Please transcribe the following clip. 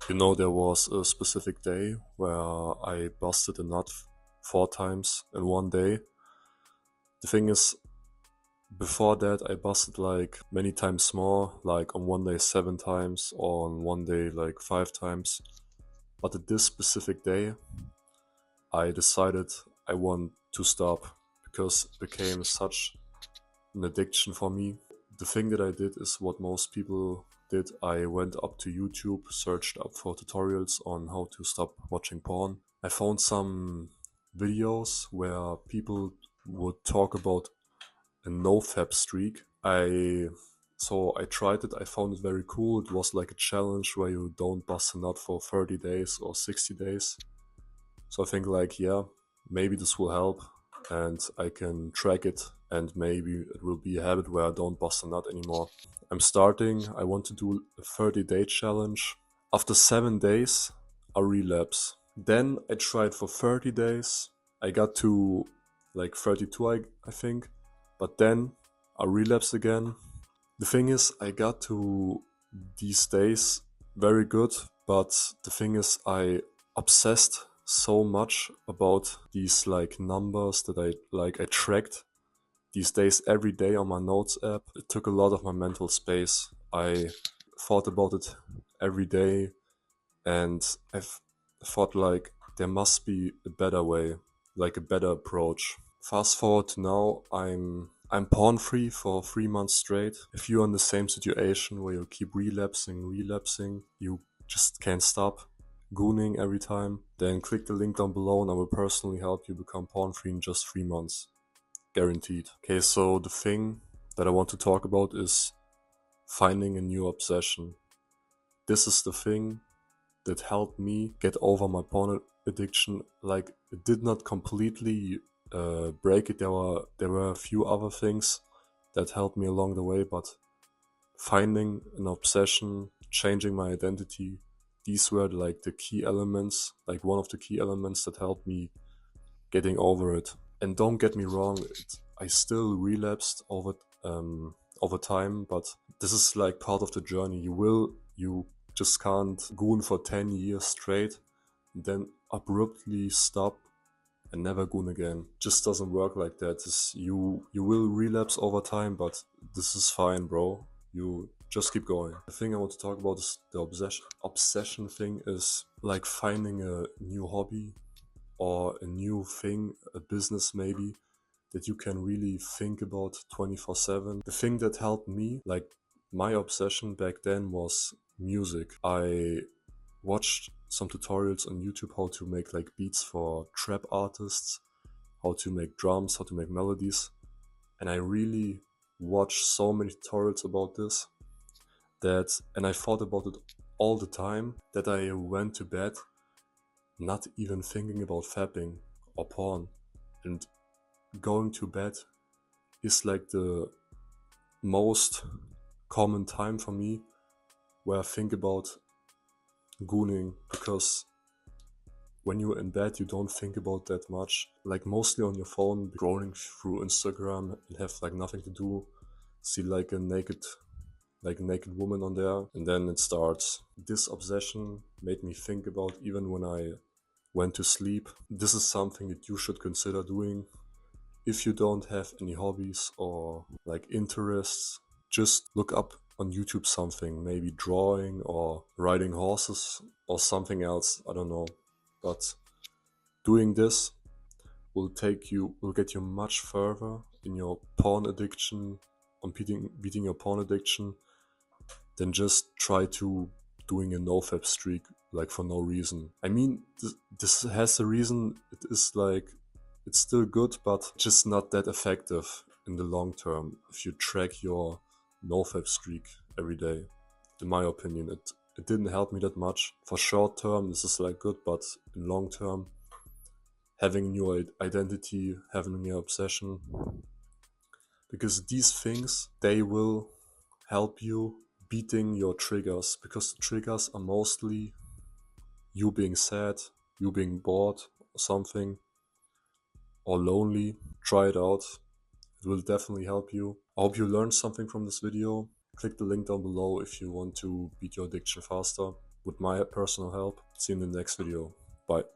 There was a specific day where I busted a nut 4 times in one day. The thing is, before that, I busted like many times more, like on one day 7 times, or on one day like 5 times. But at this specific day, I decided I want to stop because it became such an addiction for me. The thing that I did is what most people did. I went up to YouTube, searched up for tutorials on how to stop watching porn. I found some videos where people would talk about a nofap streak. I tried it. I found it very cool. It was like a challenge where you don't bust a nut for 30 days or 60 days. So I think like, yeah, maybe this will help and I can track it, and maybe it will be a habit where I don't bust a nut anymore. I'm starting. I want to do a 30-day challenge. After 7 days, I relapse. Then I tried for 30 days. I got to like 32, I think. But then I relapsed again. The thing is, I got to these days very good, but the thing is, I obsessed so much about these like numbers that I tracked these days every day on my notes app. It took a lot of my mental space. I thought about it every day, and thought like there must be a better way, like a better approach. Fast forward to now, I'm porn free for 3 months straight. If you're in the same situation where you keep relapsing, you just can't stop gooning every time, then click the link down below and I will personally help you become porn free in just 3 months. Guaranteed. Okay, so the thing that I want to talk about is finding a new obsession. This is the thing that helped me get over my porn addiction. Like, it did not completely break it. There were a few other things that helped me along the way, but finding an obsession, changing my identity, these were like the key elements, like one of the key elements that helped me getting over it. And don't get me wrong, I still relapsed over time, but this is like part of the journey. You just can't goon for 10 years straight, then abruptly stop and never goon again. Just doesn't work like that. You will relapse over time, but this is fine, bro. You just keep going. The thing I want to talk about is the obsession thing, is like finding a new hobby or a new thing, a business maybe, that you can really think about 24/7. The thing that helped me, like my obsession back then, was music. I watched some tutorials on YouTube how to make like beats for trap artists, how to make drums, how to make melodies. And I really watched so many tutorials about this, and I thought about it all the time, that I went to bed not even thinking about fapping or porn. And going to bed is like the most common time for me where I think about gooning, because when you're in bed you don't think about that much, like mostly on your phone, scrolling through Instagram and have like nothing to do, see like a naked woman on there, and then it starts. This obsession made me think about even when I went to sleep. This is something that you should consider doing. If you don't have any hobbies or like interests, just look up on YouTube something, maybe drawing or riding horses or something else, I don't know. But doing this will get you much further in your porn addiction, on beating your porn addiction, than just try to doing a nofap streak like for no reason. I mean, this has a reason. It is like, it's still good, but just not that effective in the long term if you track your nofap streak every day. In my opinion, it didn't help me that much. For short term, this is like good, but in long term, having a new identity, having a new obsession, because these things, they will help you beating your triggers, because the triggers are mostly you being sad, you being bored or something, or lonely. Try it out. It will definitely help you. I hope you learned something from this video. Click the link down below if you want to beat your addiction faster. with my personal help. See you in the next video. Bye.